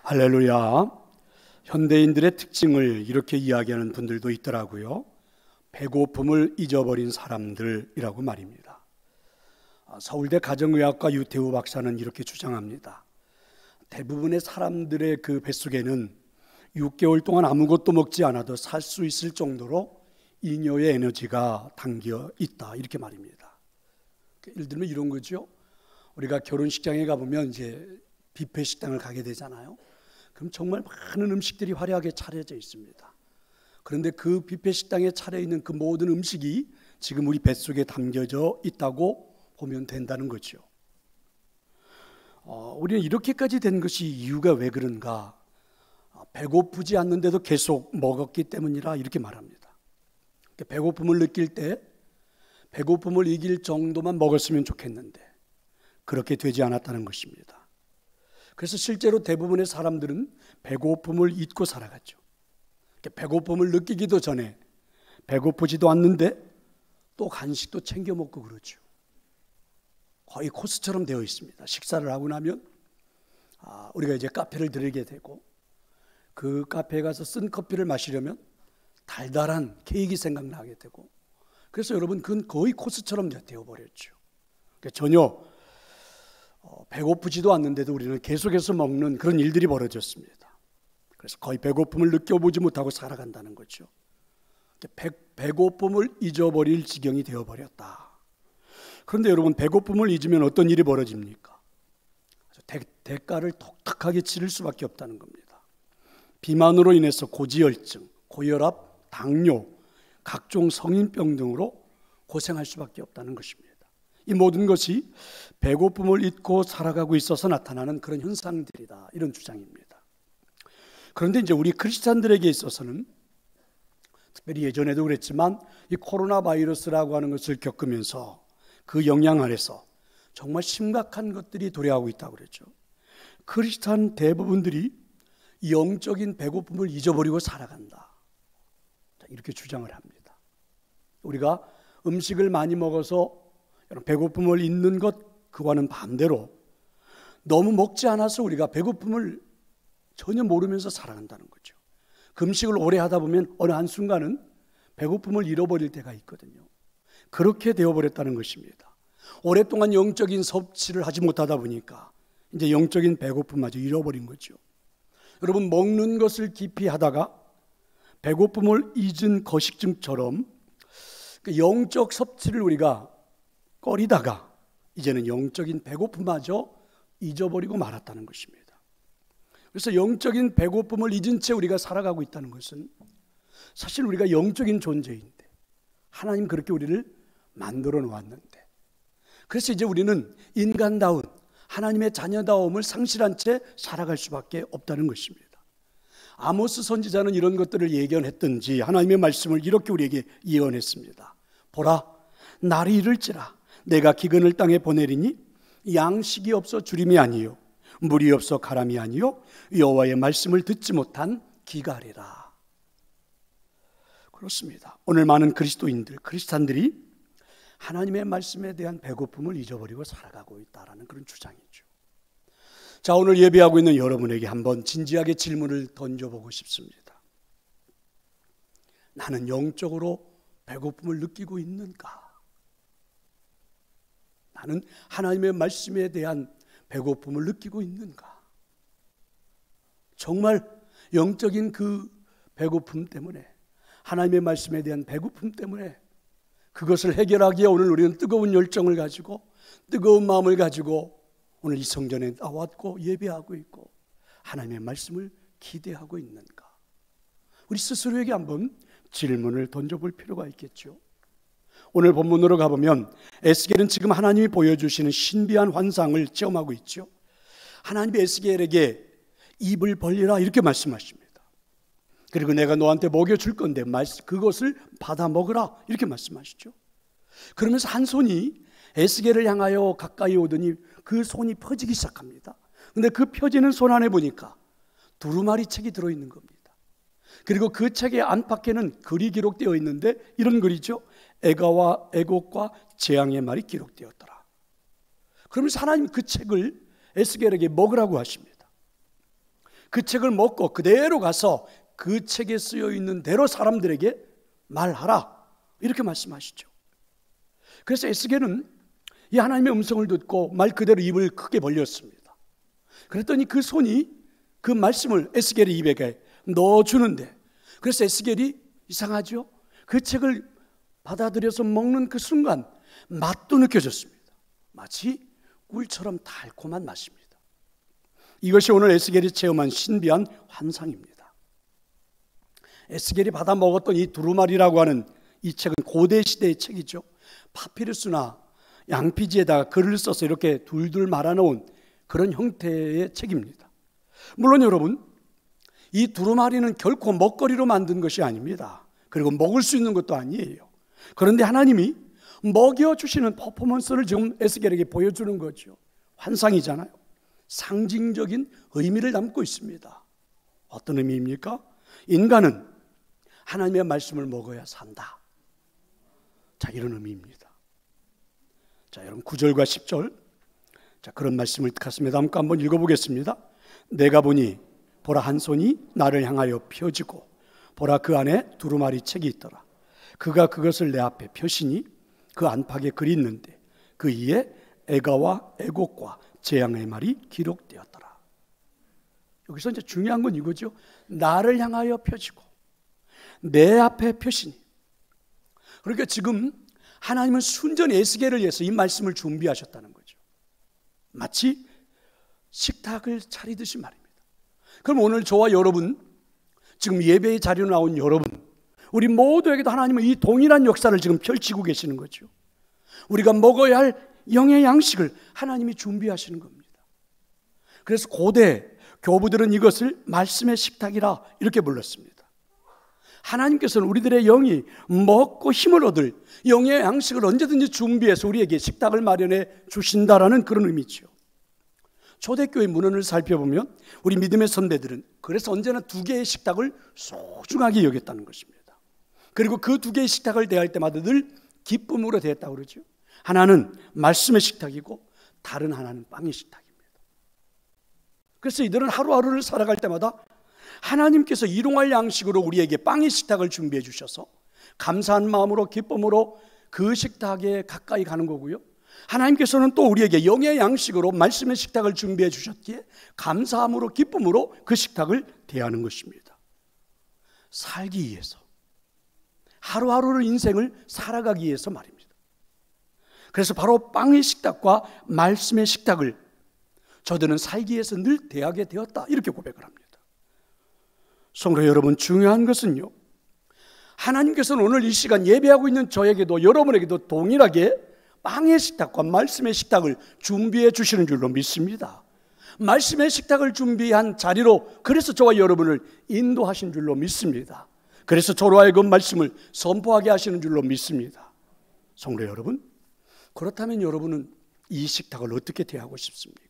할렐루야. 현대인들의 특징을 이렇게 이야기하는 분들도 있더라고요. 배고픔을 잊어버린 사람들이라고 말입니다. 서울대 가정의학과 유태우 박사는 이렇게 주장합니다. 대부분의 사람들의 그 뱃속에는 6개월 동안 아무것도 먹지 않아도 살 수 있을 정도로 잉여의 에너지가 담겨 있다, 이렇게 말입니다. 예를 들면 이런 거죠. 우리가 결혼식장에 가보면 이제 뷔페 식당을 가게 되잖아요. 그럼 정말 많은 음식들이 화려하게 차려져 있습니다. 그런데 그 뷔페 식당에 차려있는 그 모든 음식이 지금 우리 뱃속에 담겨져 있다고 보면 된다는 거죠. 우리는 이렇게까지 된 것이 이유가 왜 그런가? 배고프지 않는데도 계속 먹었기 때문이라 이렇게 말합니다. 배고픔을 느낄 때 배고픔을 이길 정도만 먹었으면 좋겠는데 그렇게 되지 않았다는 것입니다. 그래서 실제로 대부분의 사람들은 배고픔을 잊고 살아갔죠. 배고픔을 느끼기도 전에 배고프지도 않는데 또 간식도 챙겨 먹고 그러죠. 거의 코스처럼 되어 있습니다. 식사를 하고 나면 우리가 이제 카페를 들르게 되고 그 카페에 가서 쓴 커피를 마시려면 달달한 케이크 생각나게 되고, 그래서 여러분 그건 거의 코스처럼 되어버렸죠. 전혀 배고프지도 않는데도 우리는 계속해서 먹는 그런 일들이 벌어졌습니다. 그래서 거의 배고픔을 느껴보지 못하고 살아간다는 거죠. 배고픔을 잊어버릴 지경이 되어버렸다. 그런데 여러분, 배고픔을 잊으면 어떤 일이 벌어집니까? 대가를 독특하게 치를 수밖에 없다는 겁니다. 비만으로 인해서 고지혈증, 고혈압, 당뇨, 각종 성인병 등으로 고생할 수밖에 없다는 것입니다. 이 모든 것이 배고픔을 잊고 살아가고 있어서 나타나는 그런 현상들이다, 이런 주장입니다. 그런데 이제 우리 크리스찬들에게 있어서는 특별히 예전에도 그랬지만 이 코로나 바이러스라고 하는 것을 겪으면서 그 영향 아래서 정말 심각한 것들이 도래하고 있다고 그랬죠. 크리스찬 대부분들이 영적인 배고픔을 잊어버리고 살아간다, 이렇게 주장을 합니다. 우리가 음식을 많이 먹어서 배고픔을 잊는 것, 그와는 반대로 너무 먹지 않아서 우리가 배고픔을 전혀 모르면서 살아간다는 거죠. 금식을 오래 하다 보면 어느 한순간은 배고픔을 잃어버릴 때가 있거든요. 그렇게 되어버렸다는 것입니다. 오랫동안 영적인 섭취를 하지 못하다 보니까 이제 영적인 배고픔마저 잃어버린 거죠. 여러분, 먹는 것을 깊이 하다가 배고픔을 잊은 거식증처럼 영적 섭취를 우리가 꺼리다가 이제는 영적인 배고픔마저 잊어버리고 말았다는 것입니다. 그래서 영적인 배고픔을 잊은 채 우리가 살아가고 있다는 것은 사실 우리가 영적인 존재인데 하나님 그렇게 우리를 만들어 놓았는데, 그래서 이제 우리는 인간다운 하나님의 자녀다움을 상실한 채 살아갈 수밖에 없다는 것입니다. 아모스 선지자는 이런 것들을 예견했던지 하나님의 말씀을 이렇게 우리에게 예언했습니다. 보라, 날이 이를지라 내가 기근을 땅에 보내리니 양식이 없어 주림이 아니요 물이 없어 가람이 아니요 여호와의 말씀을 듣지 못한 기갈이라. 그렇습니다. 오늘 많은 그리스도인들, 크리스찬들이 하나님의 말씀에 대한 배고픔을 잊어버리고 살아가고 있다는 그런 주장이죠. 자, 오늘 예배하고 있는 여러분에게 한번 진지하게 질문을 던져보고 싶습니다. 나는 영적으로 배고픔을 느끼고 있는가? 나는 하나님의 말씀에 대한 배고픔을 느끼고 있는가? 정말 영적인 그 배고픔 때문에, 하나님의 말씀에 대한 배고픔 때문에 그것을 해결하기에 오늘 우리는 뜨거운 열정을 가지고 뜨거운 마음을 가지고 오늘 이 성전에 나왔고 예배하고 있고 하나님의 말씀을 기대하고 있는가? 우리 스스로에게 한번 질문을 던져볼 필요가 있겠죠. 오늘 본문으로 가보면 에스겔은 지금 하나님이 보여주시는 신비한 환상을 체험하고 있죠. 하나님이 에스겔에게 입을 벌리라 이렇게 말씀하십니다. 그리고 내가 너한테 먹여줄 건데 그것을 받아 먹으라 이렇게 말씀하시죠. 그러면서 한 손이 에스겔을 향하여 가까이 오더니 그 손이 퍼지기 시작합니다. 근데 그 펴지는 손 안에 보니까 두루마리 책이 들어있는 겁니다. 그리고 그 책의 안팎에는 글이 기록되어 있는데 이런 글이죠. 애가와 애곡과 재앙의 말이 기록되었더라. 그러면서 하나님 그 책을 에스겔에게 먹으라고 하십니다. 그 책을 먹고 그대로 가서 그 책에 쓰여 있는 대로 사람들에게 말하라, 이렇게 말씀하시죠. 그래서 에스겔은 이 하나님의 음성을 듣고 말 그대로 입을 크게 벌렸습니다. 그랬더니 그 손이 그 말씀을 에스겔의 입에 넣어주는데, 그래서 에스겔이 이상하죠? 그 책을 받아들여서 먹는 그 순간 맛도 느껴졌습니다. 마치 꿀처럼 달콤한 맛입니다. 이것이 오늘 에스겔이 체험한 신비한 환상입니다. 에스겔이 받아 먹었던 이 두루마리라고 하는 이 책은 고대 시대의 책이죠. 파피루스나 양피지에다가 글을 써서 이렇게 둘둘 말아놓은 그런 형태의 책입니다. 물론 여러분, 이 두루마리는 결코 먹거리로 만든 것이 아닙니다. 그리고 먹을 수 있는 것도 아니에요. 그런데 하나님이 먹여주시는 퍼포먼스를 지금 에스겔에게 보여주는 거죠. 환상이잖아요. 상징적인 의미를 담고 있습니다. 어떤 의미입니까? 인간은 하나님의 말씀을 먹어야 산다. 자, 이런 의미입니다. 자, 여러분 9절과 10절, 자, 그런 말씀을 가슴에 담고 한번 읽어보겠습니다. 내가 보니 보라, 한 손이 나를 향하여 펴지고 보라, 그 안에 두루마리 책이 있더라. 그가 그것을 내 앞에 펴시니 그 안팎에 글이 있는데 그 위에 애가와 애곡과 재앙의 말이 기록되었더라. 여기서 이제 중요한 건 이거죠. 나를 향하여 펴지고 내 앞에 펴시니. 그러니까 지금 하나님은 순전히 에스겔을 위해서 이 말씀을 준비하셨다는 거죠. 마치 식탁을 차리듯이 말입니다. 그럼 오늘 저와 여러분, 지금 예배의 자리로 나온 여러분, 우리 모두에게도 하나님은 이 동일한 역사를 지금 펼치고 계시는 거죠. 우리가 먹어야 할 영의 양식을 하나님이 준비하시는 겁니다. 그래서 고대 교부들은 이것을 말씀의 식탁이라 이렇게 불렀습니다. 하나님께서는 우리들의 영이 먹고 힘을 얻을 영의 양식을 언제든지 준비해서 우리에게 식탁을 마련해 주신다라는 그런 의미죠. 초대교회 문헌을 살펴보면 우리 믿음의 선배들은 그래서 언제나 두 개의 식탁을 소중하게 여겼다는 것입니다. 그리고 그 두 개의 식탁을 대할 때마다 늘 기쁨으로 대했다고 그러죠. 하나는 말씀의 식탁이고 다른 하나는 빵의 식탁입니다. 그래서 이들은 하루하루를 살아갈 때마다 하나님께서 일용할 양식으로 우리에게 빵의 식탁을 준비해 주셔서 감사한 마음으로 기쁨으로 그 식탁에 가까이 가는 거고요. 하나님께서는 또 우리에게 영의 양식으로 말씀의 식탁을 준비해 주셨기에 감사함으로 기쁨으로 그 식탁을 대하는 것입니다. 살기 위해서, 하루하루를 인생을 살아가기 위해서 말입니다. 그래서 바로 빵의 식탁과 말씀의 식탁을 저들은 살기 위해서 늘 대하게 되었다, 이렇게 고백을 합니다. 성도 여러분, 중요한 것은요, 하나님께서는 오늘 이 시간 예배하고 있는 저에게도 여러분에게도 동일하게 빵의 식탁과 말씀의 식탁을 준비해 주시는 줄로 믿습니다. 말씀의 식탁을 준비한 자리로 그래서 저와 여러분을 인도하신 줄로 믿습니다. 그래서 저로 하여금 말씀을 선포하게 하시는 줄로 믿습니다. 성도 여러분, 그렇다면 여러분은 이 식탁을 어떻게 대하고 싶습니까?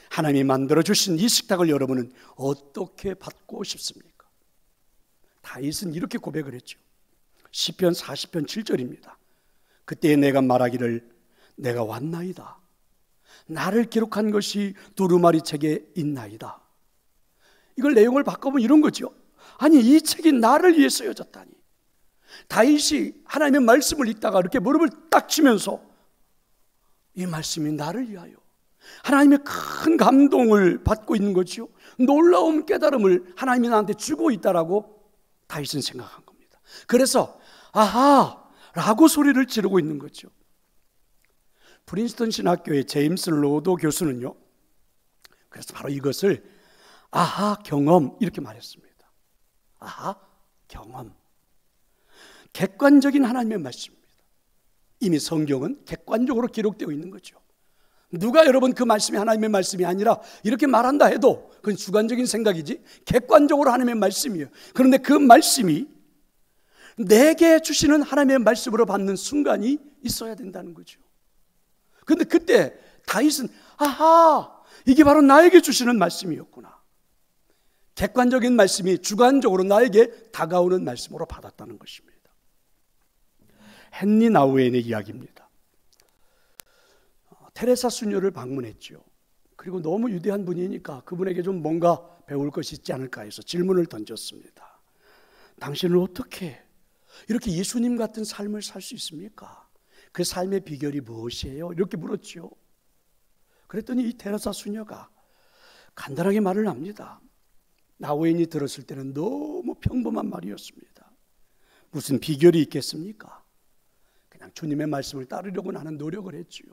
하나님이 만들어주신 이 식탁을 여러분은 어떻게 받고 싶습니까? 다윗은 이렇게 고백을 했죠. 시편 40편 7절입니다. 그때 내가 말하기를 내가 왔나이다. 나를 기록한 것이 두루마리 책에 있나이다. 이걸 내용을 바꿔보면 이런 거죠. 아니, 이 책이 나를 위해 쓰여졌다니. 다윗이 하나님의 말씀을 읽다가 이렇게 무릎을 딱 치면서 이 말씀이 나를 위하여, 하나님의 큰 감동을 받고 있는 거죠. 놀라운 깨달음을 하나님이 나한테 주고 있다라고 다윗은 생각한 겁니다. 그래서 아하 라고 소리를 지르고 있는 거죠. 프린스턴 신학교의 제임스 로도 교수는요, 그래서 바로 이것을 아하 경험 이렇게 말했습니다. 아하 경험, 객관적인 하나님의 말씀입니다. 이미 성경은 객관적으로 기록되어 있는 거죠. 누가 여러분 그 말씀이 하나님의 말씀이 아니라 이렇게 말한다 해도 그건 주관적인 생각이지 객관적으로 하나님의 말씀이에요. 그런데 그 말씀이 내게 주시는 하나님의 말씀으로 받는 순간이 있어야 된다는 거죠. 그런데 그때 다윗은 아하, 이게 바로 나에게 주시는 말씀이었구나. 객관적인 말씀이 주관적으로 나에게 다가오는 말씀으로 받았다는 것입니다. 헨리 나우엔의 이야기입니다. 테레사 수녀를 방문했죠. 그리고 너무 위대한 분이니까 그분에게 좀 뭔가 배울 것이 있지 않을까 해서 질문을 던졌습니다. 당신은 어떻게 이렇게 예수님 같은 삶을 살 수 있습니까? 그 삶의 비결이 무엇이에요? 이렇게 물었죠. 그랬더니 이 테레사 수녀가 간단하게 말을 합니다. 나우엔이 들었을 때는 너무 평범한 말이었습니다. 무슨 비결이 있겠습니까? 그냥 주님의 말씀을 따르려고 나는 노력을 했지요.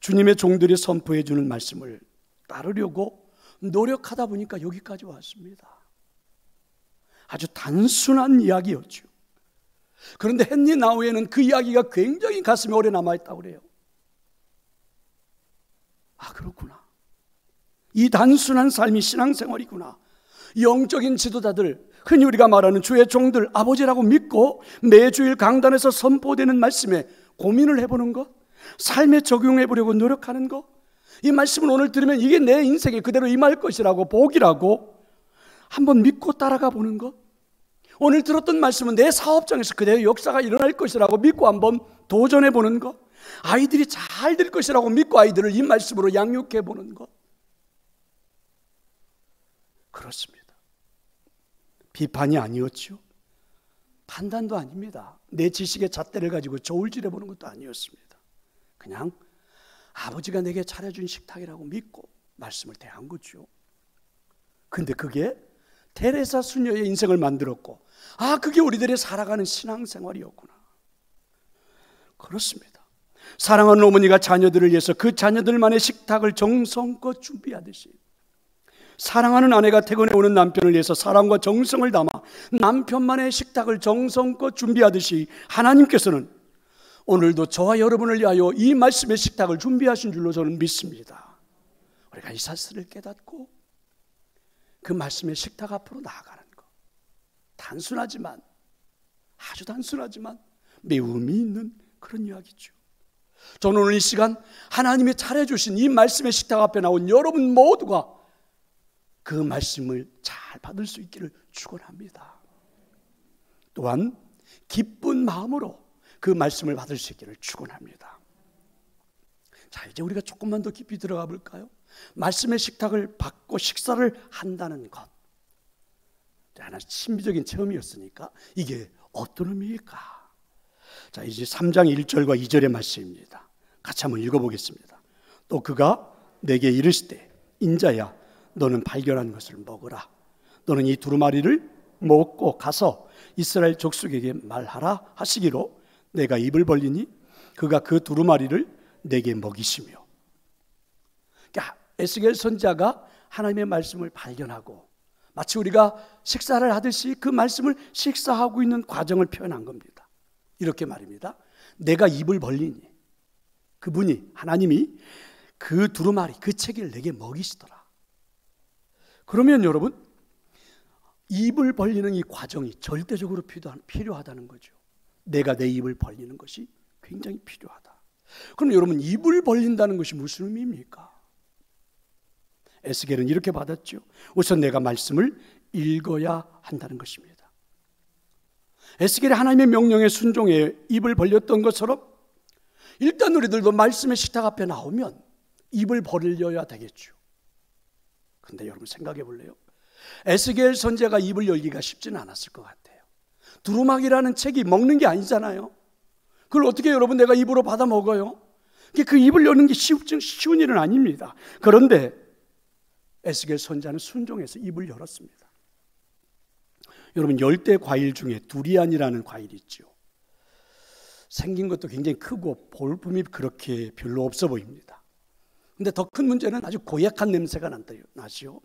주님의 종들이 선포해 주는 말씀을 따르려고 노력하다 보니까 여기까지 왔습니다. 아주 단순한 이야기였죠. 그런데 헨리 나우엔은 그 이야기가 굉장히 가슴에 오래 남아있다고 그래요. 아, 그렇구나. 이 단순한 삶이 신앙생활이구나. 영적인 지도자들, 흔히 우리가 말하는 주의 종들, 아버지라고 믿고 매주일 강단에서 선포되는 말씀에 고민을 해보는 것, 삶에 적용해보려고 노력하는 것, 이 말씀을 오늘 들으면 이게 내 인생에 그대로 임할 것이라고, 복이라고 한번 믿고 따라가 보는 것, 오늘 들었던 말씀은 내 사업장에서 그대로 역사가 일어날 것이라고 믿고 한번 도전해 보는 것, 아이들이 잘 될 것이라고 믿고 아이들을 이 말씀으로 양육해 보는 것. 그렇습니다. 비판이 아니었죠. 판단도 아닙니다. 내 지식의 잣대를 가지고 저울질해 보는 것도 아니었습니다. 그냥 아버지가 내게 차려준 식탁이라고 믿고 말씀을 대한 거죠. 근데 그게 테레사 수녀의 인생을 만들었고, 아, 그게 우리들의 살아가는 신앙생활이었구나. 그렇습니다. 사랑하는 어머니가 자녀들을 위해서 그 자녀들만의 식탁을 정성껏 준비하듯이, 사랑하는 아내가 퇴근해 오는 남편을 위해서 사랑과 정성을 담아 남편만의 식탁을 정성껏 준비하듯이 하나님께서는 오늘도 저와 여러분을 위하여 이 말씀의 식탁을 준비하신 줄로 저는 믿습니다. 우리가 이 사실을 깨닫고 그 말씀의 식탁 앞으로 나아가는 것, 단순하지만, 아주 단순하지만 매우 의미 있는 그런 이야기죠. 저는 오늘 이 시간 하나님이 차려주신 이 말씀의 식탁 앞에 나온 여러분 모두가 그 말씀을 잘 받을 수 있기를 축원합니다. 또한 기쁜 마음으로 그 말씀을 받을 수 있기를 축원합니다. 자, 이제 우리가 조금만 더 깊이 들어가 볼까요? 말씀의 식탁을 받고 식사를 한다는 것, 하나 신비적인 체험이었으니까 이게 어떤 의미일까? 자, 이제 3장 1절과 2절의 말씀입니다. 같이 한번 읽어보겠습니다. 또 그가 내게 이르시되 인자야, 너는 발견한 것을 먹으라. 너는 이 두루마리를 먹고 가서 이스라엘 족속에게 말하라 하시기로 내가 입을 벌리니 그가 그 두루마리를 내게 먹이시며. 그러니까 에스겔 선지자가 하나님의 말씀을 발견하고 마치 우리가 식사를 하듯이 그 말씀을 식사하고 있는 과정을 표현한 겁니다. 이렇게 말입니다. 내가 입을 벌리니, 그분이, 하나님이 그 두루마리, 그 책을 내게 먹이시더라. 그러면 여러분, 입을 벌리는 이 과정이 절대적으로 필요하다는 거죠. 내가 내 입을 벌리는 것이 굉장히 필요하다. 그럼 여러분, 입을 벌린다는 것이 무슨 의미입니까? 에스겔은 이렇게 받았죠. 우선 내가 말씀을 읽어야 한다는 것입니다. 에스겔이 하나님의 명령에 순종해 입을 벌렸던 것처럼 일단 우리들도 말씀의 식탁 앞에 나오면 입을 벌려야 되겠죠. 근데 여러분 생각해 볼래요? 에스겔 선지자가 입을 열기가 쉽지는 않았을 것 같아요. 두루마기라는 책이 먹는 게 아니잖아요. 그걸 어떻게 여러분 내가 입으로 받아 먹어요? 그 입을 여는 게 쉬운 일은 아닙니다. 그런데 에스겔 선지자는 순종해서 입을 열었습니다. 여러분, 열대 과일 중에 두리안이라는 과일이 있죠. 생긴 것도 굉장히 크고 볼품이 그렇게 별로 없어 보입니다. 근데 더 큰 문제는 아주 고약한 냄새가 나죠.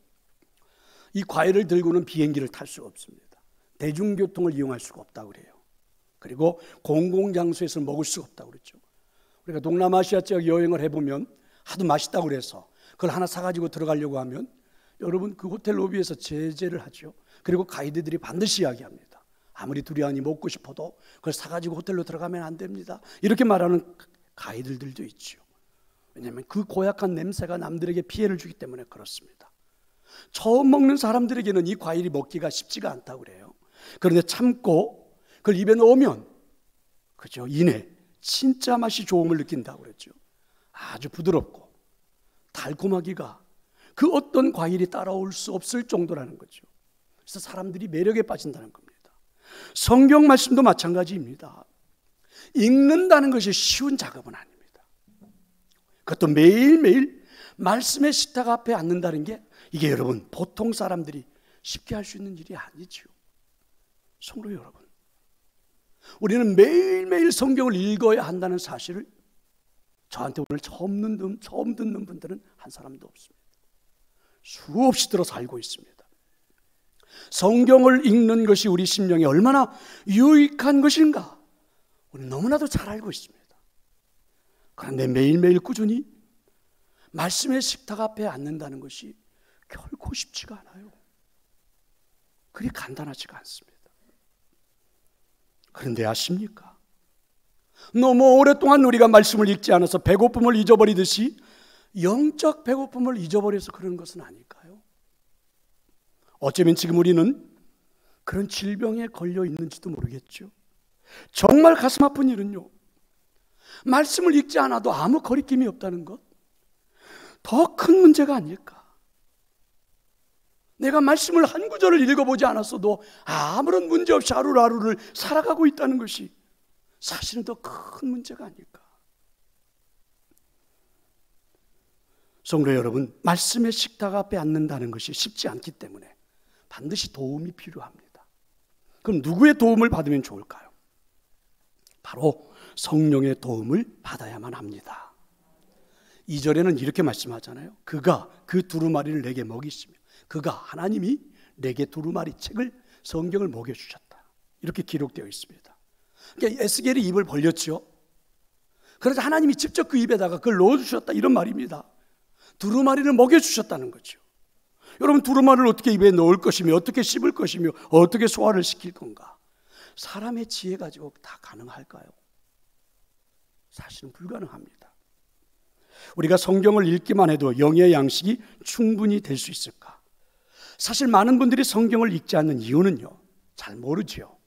이 과일을 들고는 비행기를 탈 수가 없습니다. 대중교통을 이용할 수가 없다고 그래요. 그리고 공공장소에서 먹을 수가 없다고 그랬죠. 우리가 동남아시아 지역 여행을 해보면 하도 맛있다고 그래서 그걸 하나 사가지고 들어가려고 하면 여러분 그 호텔 로비에서 제재를 하죠. 그리고 가이드들이 반드시 이야기합니다. 아무리 두리안이 먹고 싶어도 그걸 사가지고 호텔로 들어가면 안 됩니다. 이렇게 말하는 가이드들도 있죠. 왜냐하면 그 고약한 냄새가 남들에게 피해를 주기 때문에 그렇습니다. 처음 먹는 사람들에게는 이 과일이 먹기가 쉽지가 않다고 그래요. 그런데 참고 그걸 입에 넣으면 그죠, 이내 진짜 맛이 좋음을 느낀다고 그랬죠. 아주 부드럽고 달콤하기가 그 어떤 과일이 따라올 수 없을 정도라는 거죠. 그래서 사람들이 매력에 빠진다는 겁니다. 성경 말씀도 마찬가지입니다. 읽는다는 것이 쉬운 작업은 아닙니다. 그것도 매일매일 말씀의 식탁 앞에 앉는다는 게 이게 여러분 보통 사람들이 쉽게 할 수 있는 일이 아니죠. 성도 여러분, 우리는 매일매일 성경을 읽어야 한다는 사실을 저한테 오늘 처음 듣는 분들은 한 사람도 없습니다. 수없이 들어서 알고 있습니다. 성경을 읽는 것이 우리 심령에 얼마나 유익한 것인가 우리는 너무나도 잘 알고 있습니다. 그런데 매일매일 꾸준히 말씀의 식탁 앞에 앉는다는 것이 결코 쉽지가 않아요. 그리 간단하지가 않습니다. 그런데 아십니까? 너무 오랫동안 우리가 말씀을 읽지 않아서 배고픔을 잊어버리듯이 영적 배고픔을 잊어버려서 그런 것은 아닐까요? 어쩌면 지금 우리는 그런 질병에 걸려 있는지도 모르겠죠. 정말 가슴 아픈 일은요, 말씀을 읽지 않아도 아무 거리낌이 없다는 것, 더 큰 문제가 아닐까. 내가 말씀을 한 구절을 읽어보지 않았어도 아무런 문제 없이 하루하루를 살아가고 있다는 것이 사실은 더 큰 문제가 아닐까. 성도 여러분, 말씀의 식탁 앞에 앉는다는 것이 쉽지 않기 때문에 반드시 도움이 필요합니다. 그럼 누구의 도움을 받으면 좋을까요? 바로 성령의 도움을 받아야만 합니다. 2절에는 이렇게 말씀하잖아요. 그가 그 두루마리를 내게 먹이시며 그가 하나님이 내게 두루마리 책을 성경을 먹여주셨다. 이렇게 기록되어 있습니다. 그러니까 에스겔이 입을 벌렸죠. 그래서 하나님이 직접 그 입에다가 그걸 넣어주셨다 이런 말입니다. 두루마리를 먹여주셨다는 거죠. 여러분, 두루마리를 어떻게 입에 넣을 것이며 어떻게 씹을 것이며 어떻게 소화를 시킬 건가? 사람의 지혜 가지고 다 가능할까요? 사실은 불가능합니다. 우리가 성경을 읽기만 해도 영의 양식이 충분히 될 수 있을까? 사실 많은 분들이 성경을 읽지 않는 이유는요, 잘 모르죠.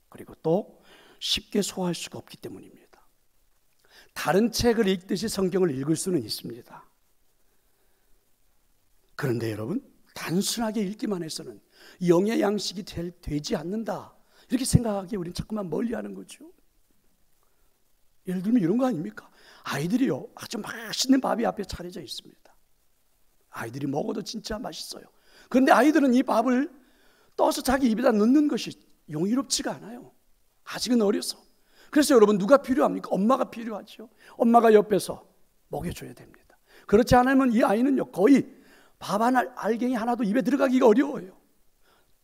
그리고 또 쉽게 소화할 수가 없기 때문입니다. 다른 책을 읽듯이 성경을 읽을 수는 있습니다. 그런데 여러분, 단순하게 읽기만 해서는 영의 양식이 되지 않는다 이렇게 생각하기에 우리는 자꾸만 멀리하는 거죠. 예를 들면 이런 거 아닙니까? 아이들이요, 아주 맛있는 밥이 앞에 차려져 있습니다. 아이들이 먹어도 진짜 맛있어요. 그런데 아이들은 이 밥을 떠서 자기 입에다 넣는 것이 용이롭지가 않아요. 아직은 어려서. 그래서 여러분, 누가 필요합니까? 엄마가 필요하죠. 엄마가 옆에서 먹여줘야 됩니다. 그렇지 않으면 이 아이는요, 거의 밥 한 알갱이 하나도 입에 들어가기가 어려워요.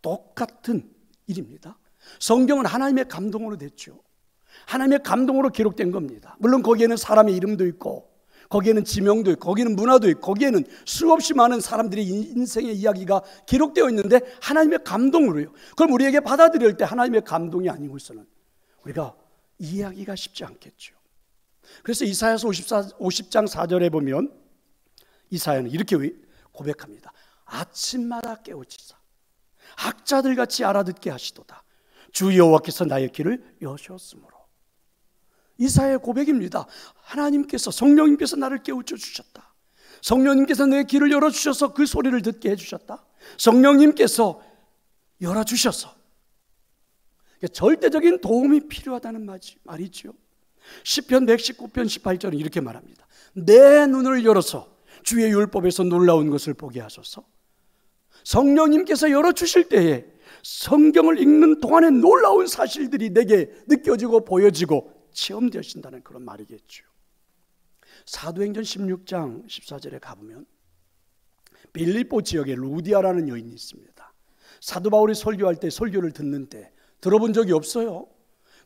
똑같은 일입니다. 성경은 하나님의 감동으로 됐죠. 하나님의 감동으로 기록된 겁니다. 물론 거기에는 사람의 이름도 있고 거기에는 지명도 있고 거기에는 문화도 있고 거기에는 수없이 많은 사람들의 인생의 이야기가 기록되어 있는데 하나님의 감동으로요. 그럼 우리에게 받아들일 때 하나님의 감동이 아니고서는 우리가 이해하기가 쉽지 않겠죠. 그래서 이사야서 50장 4절에 보면 이사야는 이렇게 고백합니다. 아침마다 깨우치사 학자들같이 알아듣게 하시도다. 주 여호와께서 나의 길을 여셨으므로. 이사야의 고백입니다. 하나님께서, 성령님께서 나를 깨우쳐 주셨다. 성령님께서 내 길을 열어주셔서 그 소리를 듣게 해주셨다. 성령님께서 열어주셔서 절대적인 도움이 필요하다는 말이죠. 시편 119편 18절은 이렇게 말합니다. 내 눈을 열어서 주의 율법에서 놀라운 것을 보게 하소서. 성령님께서 열어주실 때에 성경을 읽는 동안에 놀라운 사실들이 내게 느껴지고 보여지고 체험되신다는 그런 말이겠죠. 사도행전 16장 14절에 가보면 빌립보 지역에 루디아라는 여인이 있습니다. 사도 바울이 설교할 때, 설교를 듣는 때 들어본 적이 없어요.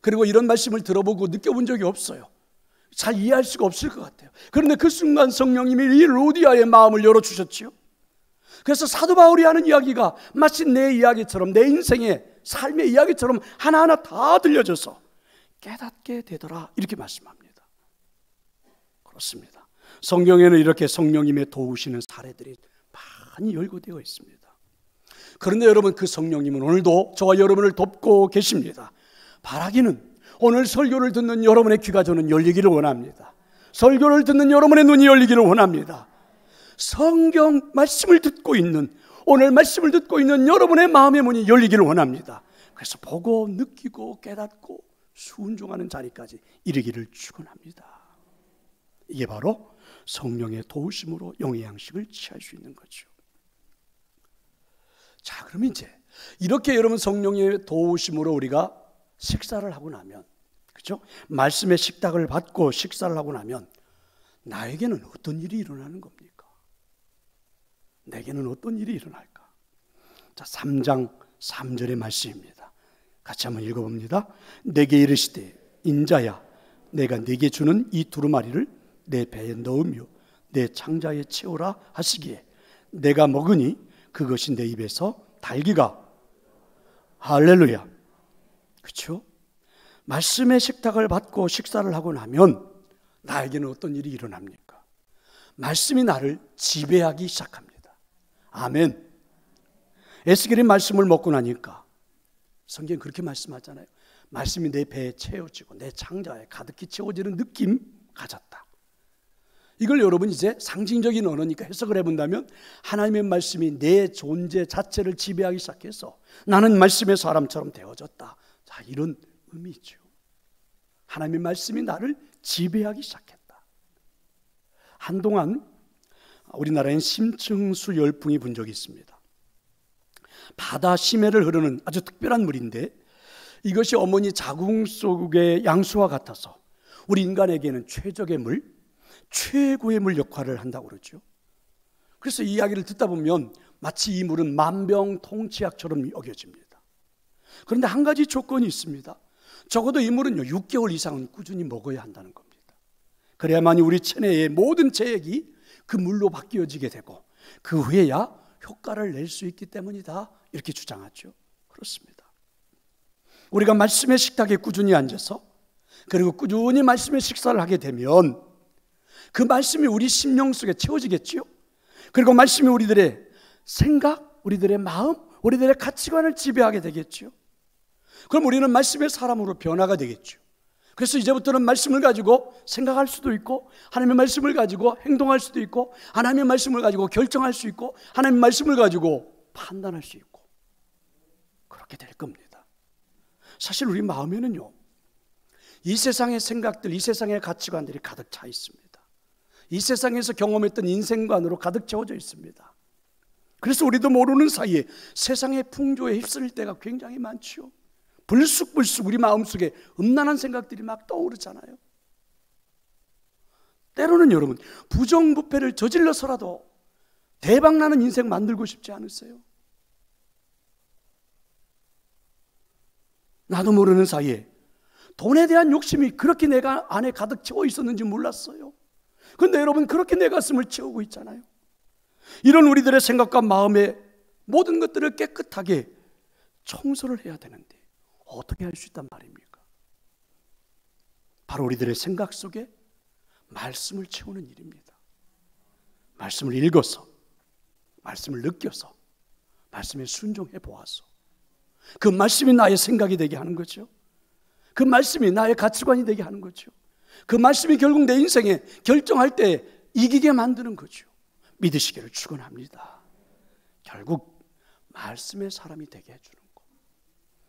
그리고 이런 말씀을 들어보고 느껴본 적이 없어요. 잘 이해할 수가 없을 것 같아요. 그런데 그 순간 성령님이 이 루디아의 마음을 열어주셨죠. 그래서 사도 바울이 하는 이야기가 마치 내 이야기처럼, 내 인생의 삶의 이야기처럼 하나하나 다 들려져서 깨닫게 되더라 이렇게 말씀합니다. 그렇습니다. 성경에는 이렇게 성령님의 도우시는 사례들이 많이 열거되어 있습니다. 그런데 여러분, 그 성령님은 오늘도 저와 여러분을 돕고 계십니다. 바라기는 오늘 설교를 듣는 여러분의 귀가 저는 열리기를 원합니다. 설교를 듣는 여러분의 눈이 열리기를 원합니다. 성경 말씀을 듣고 있는, 오늘 말씀을 듣고 있는 여러분의 마음의 문이 열리기를 원합니다. 그래서 보고 느끼고 깨닫고 순종하는 자리까지 이르기를 축원합니다. 이게 바로 성령의 도우심으로 영의 양식을 취할 수 있는 거죠. 자, 그럼 이제 이렇게 여러분 성령의 도우심으로 우리가 식사를 하고 나면, 그렇죠? 말씀의 식탁을 받고 식사를 하고 나면 나에게는 어떤 일이 일어나는 겁니까? 내게는 어떤 일이 일어날까? 자, 3장 3절의 말씀입니다. 같이 한번 읽어봅니다. 내게 이르시되 인자야 내가 네게 주는 이 두루마리를 내 배에 넣으며 내 창자에 채우라 하시기에 내가 먹으니 그것이 내 입에서 달기가, 할렐루야. 그렇죠? 말씀의 식탁을 받고 식사를 하고 나면 나에게는 어떤 일이 일어납니까? 말씀이 나를 지배하기 시작합니다. 아멘. 에스겔의 말씀을 먹고 나니까 성경이 그렇게 말씀하잖아요. 말씀이 내 배에 채워지고 내 창자에 가득히 채워지는 느낌 가졌다. 이걸 여러분 이제 상징적인 언어니까 해석을 해본다면 하나님의 말씀이 내 존재 자체를 지배하기 시작해서 나는 말씀의 사람처럼 되어졌다. 자, 이런 의미죠. 하나님의 말씀이 나를 지배하기 시작했다. 한동안 우리나라엔 심층수 열풍이 분 적이 있습니다. 바다 심해를 흐르는 아주 특별한 물인데 이것이 어머니 자궁 속의 양수와 같아서 우리 인간에게는 최적의 물, 최고의 물 역할을 한다고 그러죠. 그래서 이 이야기를 듣다 보면 마치 이 물은 만병통치약처럼 여겨집니다. 그런데 한 가지 조건이 있습니다. 적어도 이 물은요 6개월 이상은 꾸준히 먹어야 한다는 겁니다. 그래야만이 우리 체내의 모든 체액이 그 물로 바뀌어지게 되고 그 후에야 효과를 낼 수 있기 때문이다, 이렇게 주장하죠. 그렇습니다. 우리가 말씀의 식탁에 꾸준히 앉아서 그리고 꾸준히 말씀의 식사를 하게 되면 그 말씀이 우리 심령 속에 채워지겠지요. 그리고 말씀이 우리들의 생각, 우리들의 마음, 우리들의 가치관을 지배하게 되겠지요. 그럼 우리는 말씀의 사람으로 변화가 되겠죠. 그래서 이제부터는 말씀을 가지고 생각할 수도 있고 하나님의 말씀을 가지고 행동할 수도 있고 하나님의 말씀을 가지고 결정할 수 있고 하나님의 말씀을 가지고 판단할 수 있고 그렇게 될 겁니다. 사실 우리 마음에는요 이 세상의 생각들, 이 세상의 가치관들이 가득 차 있습니다. 이 세상에서 경험했던 인생관으로 가득 채워져 있습니다. 그래서 우리도 모르는 사이에 세상의 풍조에 휩쓸릴 때가 굉장히 많죠. 불쑥불쑥 우리 마음속에 음란한 생각들이 막 떠오르잖아요. 때로는 여러분 부정부패를 저질러서라도 대박나는 인생 만들고 싶지 않으세요? 나도 모르는 사이에 돈에 대한 욕심이 그렇게 내가 안에 가득 채워 있었는지 몰랐어요. 그런데 여러분 그렇게 내 가슴을 채우고 있잖아요. 이런 우리들의 생각과 마음의 모든 것들을 깨끗하게 청소를 해야 되는데 어떻게 할 수 있단 말입니까? 바로 우리들의 생각 속에 말씀을 채우는 일입니다. 말씀을 읽어서, 말씀을 느껴서, 말씀에 순종해 보아서 그 말씀이 나의 생각이 되게 하는 거죠. 그 말씀이 나의 가치관이 되게 하는 거죠. 그 말씀이 결국 내 인생에 결정할 때 이기게 만드는 거죠. 믿으시기를 축원합니다. 결국 말씀의 사람이 되게 해주는 거.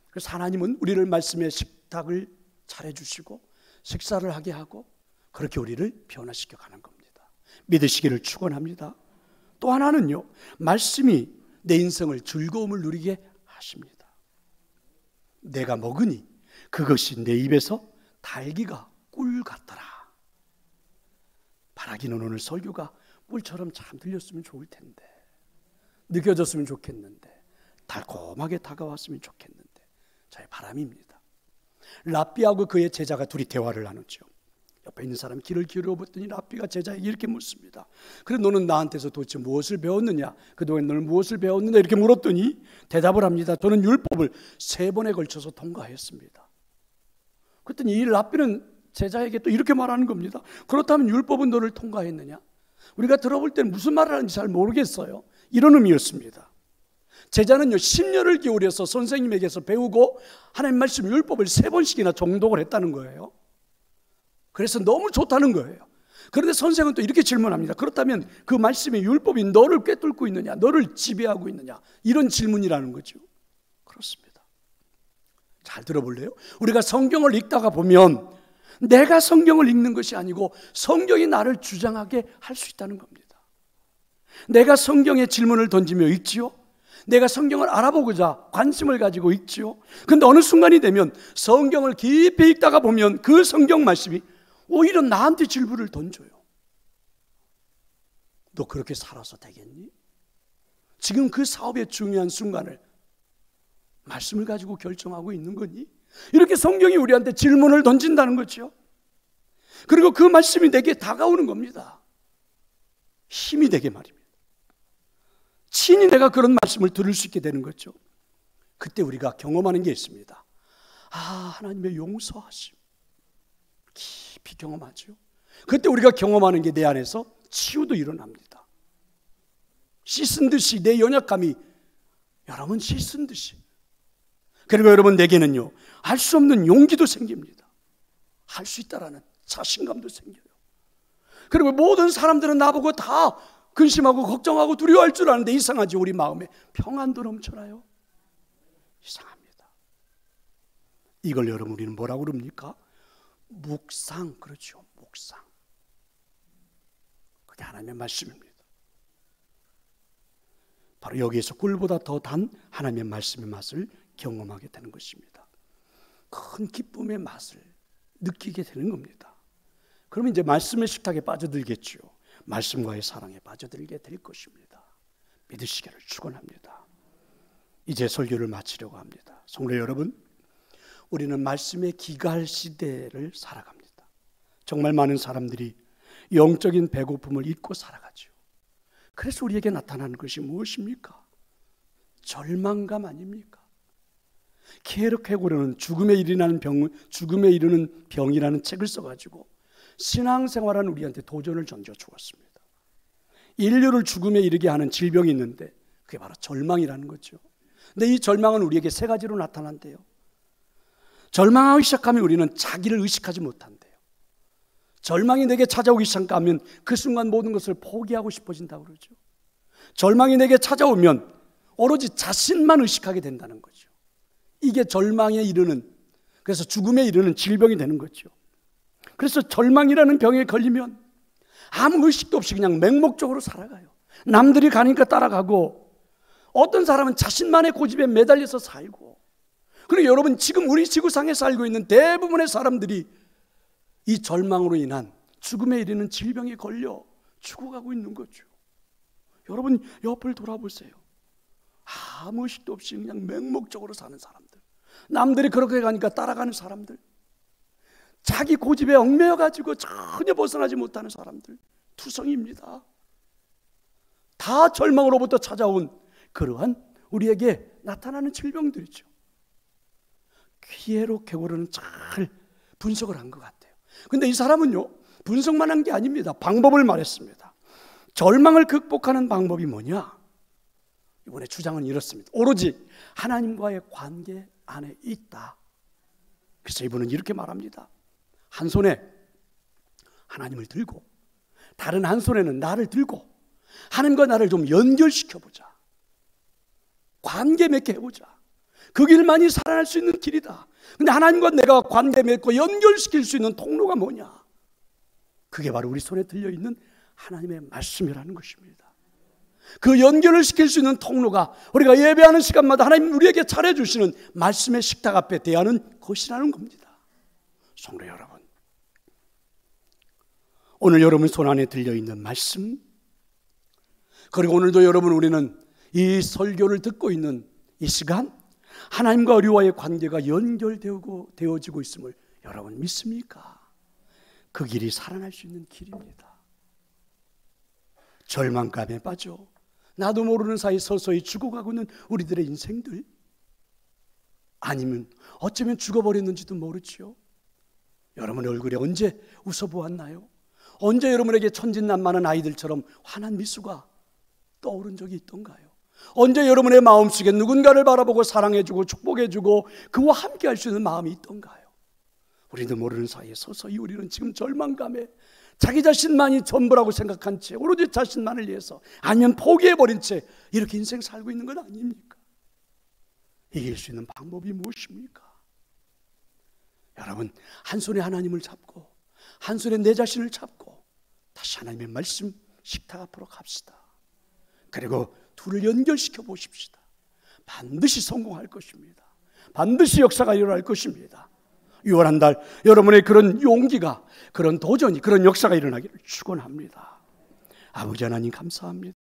그래서 하나님은 우리를 말씀의 식탁을 차려주시고 식사를 하게 하고 그렇게 우리를 변화시켜 가는 겁니다. 믿으시기를 축원합니다. 또 하나는요, 말씀이 내 인생을 즐거움을 누리게 하십니다. 내가 먹으니 그것이 내 입에서 달기가 꿀 같더라. 바라기는 오늘 설교가 꿀처럼 참 들렸으면 좋을 텐데, 느껴졌으면 좋겠는데, 달콤하게 다가왔으면 좋겠는데 저의 바람입니다. 랍비하고 그의 제자가 둘이 대화를 나누죠. 옆에 있는 사람이 귀를 기울여 봤더니 랍비가 제자에게 이렇게 묻습니다. 그래 너는 나한테서 도대체 무엇을 배웠느냐? 그동안 너는 무엇을 배웠느냐? 이렇게 물었더니 대답을 합니다. 저는 율법을 3번에 걸쳐서 통과했습니다. 그랬더니 이 랍비는 제자에게 또 이렇게 말하는 겁니다. 그렇다면 율법은 너를 통과했느냐? 우리가 들어볼 때는 무슨 말을 하는지 잘 모르겠어요. 이런 의미였습니다. 제자는요 10년을 기울여서 선생님에게서 배우고 하나님 말씀 율법을 3번씩이나 정독을 했다는 거예요. 그래서 너무 좋다는 거예요. 그런데 선생은 또 이렇게 질문합니다. 그렇다면 그 말씀의 율법이 너를 꿰뚫고 있느냐, 너를 지배하고 있느냐, 이런 질문이라는 거죠. 그렇습니다. 잘 들어볼래요? 우리가 성경을 읽다가 보면 내가 성경을 읽는 것이 아니고 성경이 나를 주장하게 할 수 있다는 겁니다. 내가 성경에 질문을 던지며 읽지요. 내가 성경을 알아보고자 관심을 가지고 읽지요. 그런데 어느 순간이 되면 성경을 깊이 읽다가 보면 그 성경 말씀이 오히려 나한테 질문을 던져요. 너 그렇게 살아서 되겠니? 지금 그 사업의 중요한 순간을 말씀을 가지고 결정하고 있는 거니? 이렇게 성경이 우리한테 질문을 던진다는 거죠. 그리고 그 말씀이 내게 다가오는 겁니다. 힘이 되게 말입니다. 친히 내가 그런 말씀을 들을 수 있게 되는 거죠. 그때 우리가 경험하는 게 있습니다. 하나님의 용서하심 깊이 경험하죠. 그때 우리가 경험하는 게 내 안에서 치유도 일어납니다. 씻은 듯이 내 연약함이 여러분 씻은 듯이. 그리고 여러분 내게는요, 알 수 없는 용기도 생깁니다. 할 수 있다라는 자신감도 생겨요. 그리고 모든 사람들은 나보고 다 근심하고 걱정하고 두려워할 줄 아는데 이상하지, 우리 마음에 평안도 넘쳐나요. 이상합니다. 이걸 여러분 우리는 뭐라고 그럽니까? 묵상. 그렇죠, 묵상. 그게 하나님의 말씀입니다. 바로 여기에서 꿀보다 더 단 하나님의 말씀의 맛을 경험하게 되는 것입니다. 큰 기쁨의 맛을 느끼게 되는 겁니다. 그러면 이제 말씀의 식탁에 빠져들겠죠. 말씀과의 사랑에 빠져들게 될 것입니다. 믿으시기를 축원합니다. 이제 설교를 마치려고 합니다. 성도 여러분, 우리는 말씀의 기갈 시대를 살아갑니다. 정말 많은 사람들이 영적인 배고픔을 잊고 살아가죠. 그래서 우리에게 나타나는 것이 무엇입니까? 절망감 아닙니까? 케르 케고르는 죽음에 이르는 병이라는 책을 써가지고 신앙생활하는 우리한테 도전을 던져 주었습니다. 인류를 죽음에 이르게 하는 질병이 있는데 그게 바로 절망이라는 거죠. 근데 이 절망은 우리에게 세 가지로 나타난대요. 절망하기 시작하면 우리는 자기를 의식하지 못한대요. 절망이 내게 찾아오기 시작하면 그 순간 모든 것을 포기하고 싶어진다고 그러죠. 절망이 내게 찾아오면 오로지 자신만 의식하게 된다는 거죠. 이게 절망에 이르는, 그래서 죽음에 이르는 질병이 되는 거죠. 그래서 절망이라는 병에 걸리면 아무 의식도 없이 그냥 맹목적으로 살아가요. 남들이 가니까 따라가고, 어떤 사람은 자신만의 고집에 매달려서 살고, 그리고 여러분 지금 우리 지구상에 살고 있는 대부분의 사람들이 이 절망으로 인한 죽음에 이르는 질병에 걸려 죽어가고 있는 거죠. 여러분 옆을 돌아보세요. 아무 의식도 없이 그냥 맹목적으로 사는 사람들, 남들이 그렇게 가니까 따라가는 사람들, 자기 고집에 얽매여가지고 전혀 벗어나지 못하는 사람들, 투성입니다. 다 절망으로부터 찾아온 그러한 우리에게 나타나는 질병들이죠. 피에로 케고르는 잘 분석을 한 것 같아요. 근데 이 사람은요, 분석만 한 게 아닙니다. 방법을 말했습니다. 절망을 극복하는 방법이 뭐냐? 이번에 주장은 이렇습니다. 오로지 하나님과의 관계 안에 있다. 그래서 이분은 이렇게 말합니다. 한 손에 하나님을 들고 다른 한 손에는 나를 들고 하나님과 나를 좀 연결시켜보자. 관계 맺게 해보자. 그 길만이 살아날 수 있는 길이다. 근데 하나님과 내가 관계 맺고 연결시킬 수 있는 통로가 뭐냐? 그게 바로 우리 손에 들려있는 하나님의 말씀이라는 것입니다. 그 연결을 시킬 수 있는 통로가 우리가 예배하는 시간마다 하나님 우리에게 차려주시는 말씀의 식탁 앞에 대하는 것이라는 겁니다. 성도 여러분, 오늘 여러분 손안에 들려있는 말씀, 그리고 오늘도 여러분 우리는 이 설교를 듣고 있는 이 시간 하나님과 우리와의 관계가 연결되어지고 있음을 여러분 믿습니까? 그 길이 살아날 수 있는 길입니다. 절망감에 빠져 나도 모르는 사이 서서히 죽어가고 있는 우리들의 인생들, 아니면 어쩌면 죽어버렸는지도 모르지요. 여러분의 얼굴에 언제 웃어보았나요? 언제 여러분에게 천진난만한 아이들처럼 환한 미소가 떠오른 적이 있던가요? 언제 여러분의 마음속에 누군가를 바라보고 사랑해주고 축복해주고 그와 함께 할 수 있는 마음이 있던가요? 우리도 모르는 사이에 서서히 우리는 지금 절망감에 자기 자신만이 전부라고 생각한 채 오로지 자신만을 위해서 아니면 포기해버린 채 이렇게 인생 살고 있는 것 아닙니까? 이길 수 있는 방법이 무엇입니까? 여러분, 한 손에 하나님을 잡고 한 손에 내 자신을 잡고 다시 하나님의 말씀 식탁 앞으로 갑시다. 그리고 둘을 연결시켜 보십시다. 반드시 성공할 것입니다. 반드시 역사가 일어날 것입니다. 6월 한 달 여러분의 그런 용기가, 그런 도전이, 그런 역사가 일어나기를 축원합니다. 아버지 하나님 감사합니다.